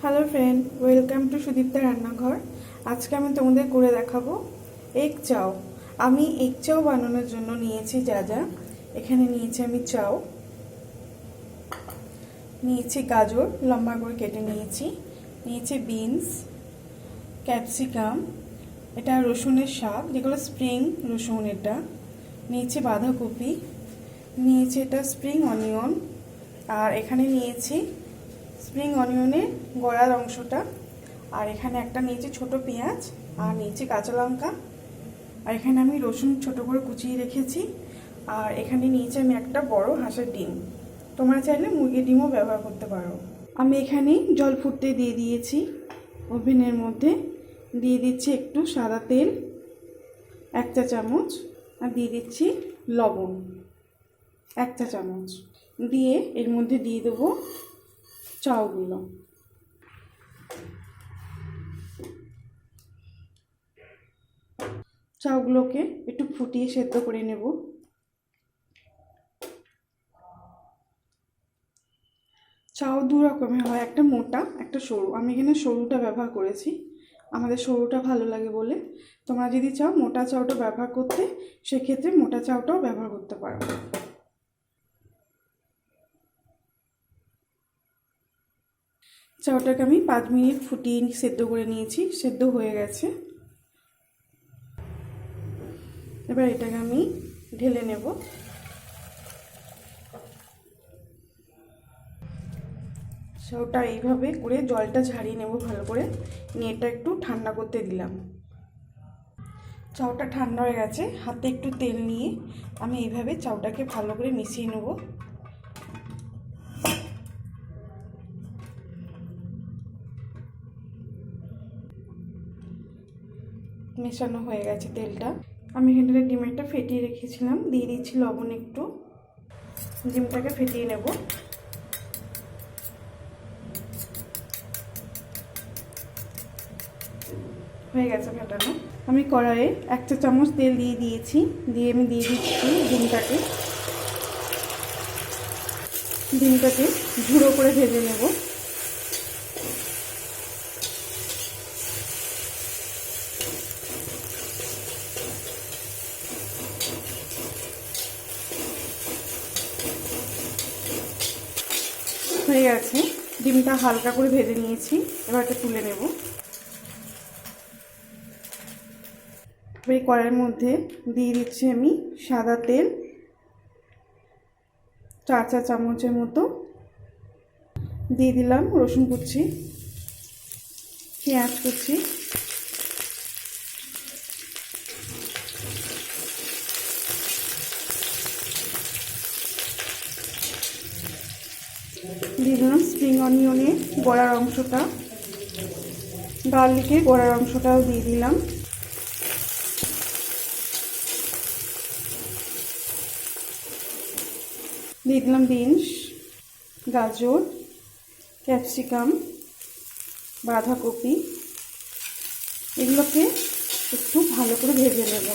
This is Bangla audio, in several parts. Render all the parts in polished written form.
Hello friend, welcome to Sudipta রান্নাঘর। আজকে আমি তোমাদের করে দেখাবো এগ চাও। আমি এগ চাও বানানোর জন্য নিয়েছি যা যা। এখানে নিয়েছি আমি চাও, নিয়েছি গাজর লম্বা করে কেটে নিয়েছি বিনস, ক্যাপসিকাম, এটা রসুনের শাক যেগুলো স্প্রিং রসুন, এটা নিয়েছি বাঁধাকপি, নিয়েছি এটা স্প্রিং অনিয়ন, আর এখানে নিয়েছি স্প্রিং অনিয়নের গোড়ার অংশটা, আর এখানে একটা নিয়েছি ছোট পেঁয়াজ, আর নিয়েছি কাঁচা লঙ্কা, আর এখানে আমি রসুন ছোট করে কুচিয়ে রেখেছি, আর এখানে নিয়েছি আমি একটা বড় হাঁসের ডিম। তোমরা চাইলে মুরগির ডিমও ব্যবহার করতে পারো। আমি এখানে জল ফুটতে দিয়ে দিয়েছি ওভেনের মধ্যে। দিয়ে দিচ্ছি একটু সাদা তেল 1 চা চামচ, আর দিয়ে দিচ্ছি লবণ 1 চা চামচ। দিয়ে এর মধ্যে দিয়ে দেবো চাউগুলো। চাউগুলোকে একটু ফুটিয়ে সেদ্ধ করে নেব। চাউ দু রকমের হয়, একটা মোটা একটা সরু। আমি এখানে সরুটা ব্যবহার করেছি, আমাদের সরুটা ভালো লাগে বলে। তোমরা যদি চাও মোটা চাউটা ব্যবহার করতে, সেক্ষেত্রে মোটা চাউটাও ব্যবহার করতে পারো। চাউটাকে আমি 5 মিনিট ফুটিয়ে সেদ্ধ করে নিয়েছি, সেদ্ধ হয়ে গেছে। এবার এটাকে আমি ঢেলে নেব। চাউটা এইভাবে করে জলটা ঝারিয়ে নেব ভালো করে, নিয়ে এটা একটু ঠান্ডা করতে দিলাম। চাউটা ঠান্ডা হয়ে গেছে, হাতে একটু তেল নিয়ে আমি এইভাবে চাউটাকে ভালো করে মিশিয়ে নেব। মেশানো হয়ে গেছে তেলটা। আমি এখানে ডিমটা ফেটিয়ে রেখেছিলাম, দিয়ে দিচ্ছি লবণ একটু। ডিমটাকে ফেটিয়ে নেব। হয়ে গেছে ফেটানো। আমি কড়াইয়ে 1 চা চামচ তেল দিয়ে দিয়েছি, দিয়ে আমি দিয়ে দিচ্ছি ডিমটাকে ঝুড়ো করে ভেজে নেব। হয়ে গেছে, ডিমটা হালকা করে ভেজে নিয়েছি, এবার এটা তুলে নেব। এই কড়াইয়ের মধ্যে দিয়ে দিচ্ছি আমি সাদা তেল 4 চা চামচের মতো, দিয়ে দিলাম রসুন কুচি, পেঁয়াজ কুচি, দিয়ে দিলাম স্প্রিং অনিয়নের গোড়ার অংশটা, গার্লিকের গোড়ার অংশটাও দিয়ে দিলাম। দিয়ে দিলাম বিনস, গাজর, ক্যাপসিকাম, বাঁধাকপি। এগুলোকে একটু ভালো করে ভেজে নেব।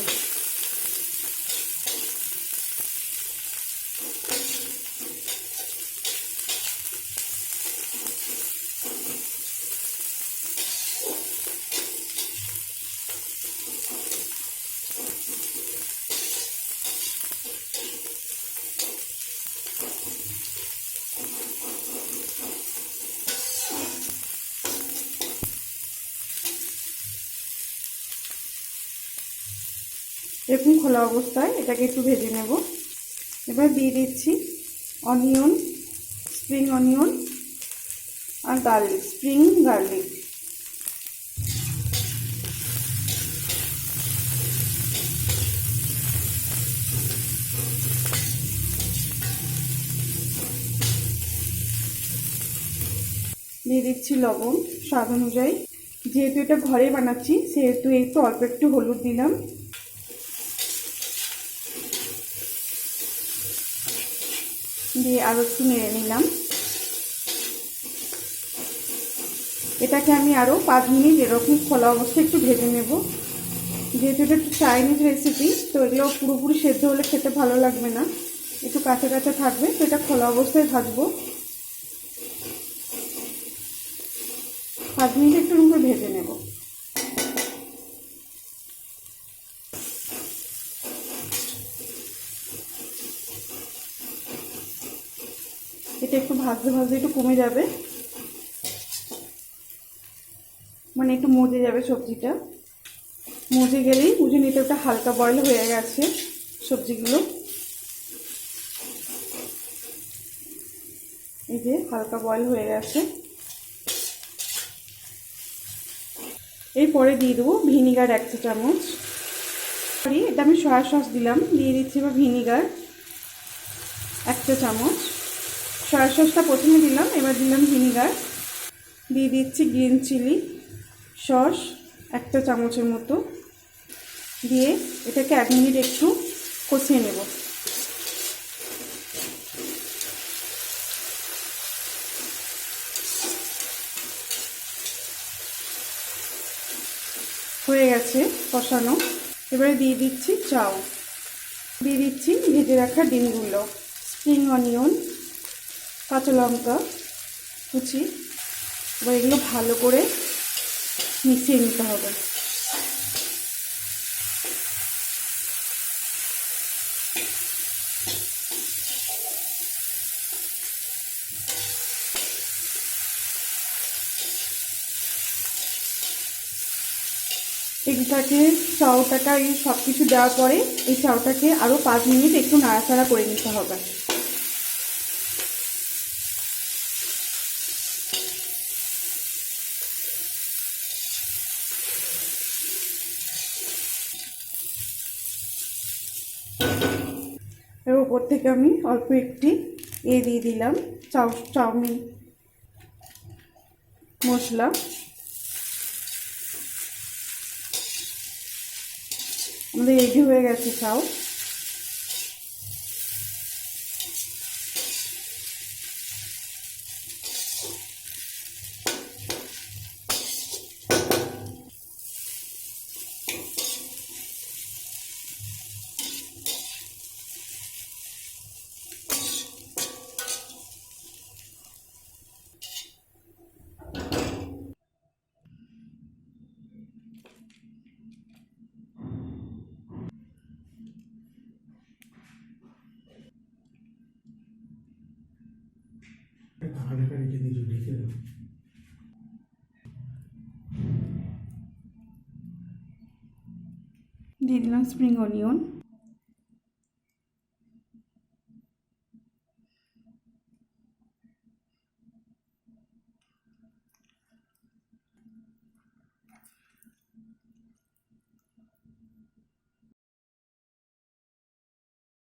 এরকম খোলা অবস্থায় এটাকে একটু ভেজে নেব। এবার দিয়ে দিচ্ছি অনিয়ন, স্প্রিং অনিয়ন আর গার্লিক, স্প্রিং গার্লিক। দিয়ে দিচ্ছি লবণ স্বাদ অনুযায়ী। যেহেতু এটা ঘরে বানাচ্ছি সেহেতু একটু অল্প একটু হলুদ দিলাম। দিয়ে আরও একটু নেড়ে নিলাম। এটাকে আমি আরও 5 মিনিট এরকম খোলা অবস্থায় একটু ভেজে নেব। যেহেতু এটা একটু চাইনিজ রেসিপি, তো এগুলো পুরোপুরি সেদ্ধ হলে খেতে ভালো লাগবে না, একটু কাঁচা কাঁচা থাকবে, তো এটা খোলা অবস্থায় ভাজবো। 5 মিনিট একটু করে ভেজে নেব। এটা একটু ভাজতে ভাজতে একটু কমে যাবে, মানে একটু মজে যাবে সবজিটা। মজে গেলেই বুঝে নিতে ওটা হালকা বয়েল হয়ে গেছে সবজিগুলো। এই যে হালকা বয়েল হয়ে গেছে। এরপরে দিয়ে দেবো ভিনিগার 1 চা চামচ। এটা আমি সয়া সস দিলাম, দিয়ে দিচ্ছি এবার ভিনিগার 1 চা চামচ। সয়া সসটা প্রথমে দিলাম, এবার দিলাম ভিনিগার। দিয়ে দিচ্ছি গ্রিন চিলি সস 1 চা চামচের মতো, দিয়ে এটাকে 1 মিনিট একটু কষিয়ে নেব। হয়ে গেছে কষানো। এবারে দিয়ে দিচ্ছি চাউ, দিয়ে দিচ্ছি ভেজে রাখা ডিমগুলো, স্প্রিং অনিয়ন, কাঁচা লঙ্কা কুচি। এবার এগুলো ভালো করে মিশিয়ে নিতে হবে। এটাকে চাউটাকে এই সব কিছু দেওয়ার পরে এই চাউটাকে আরও 5 মিনিট একটু নাড়াচাড়া করে নিতে হবে। এর উপর থেকে আমি অল্প একটি দিয়ে দিলাম চাউমিন মশলা। আমাদের রেডি হয়ে গেছে চাউ। দিয়ে দিলাম স্প্রিং অনিয়ন।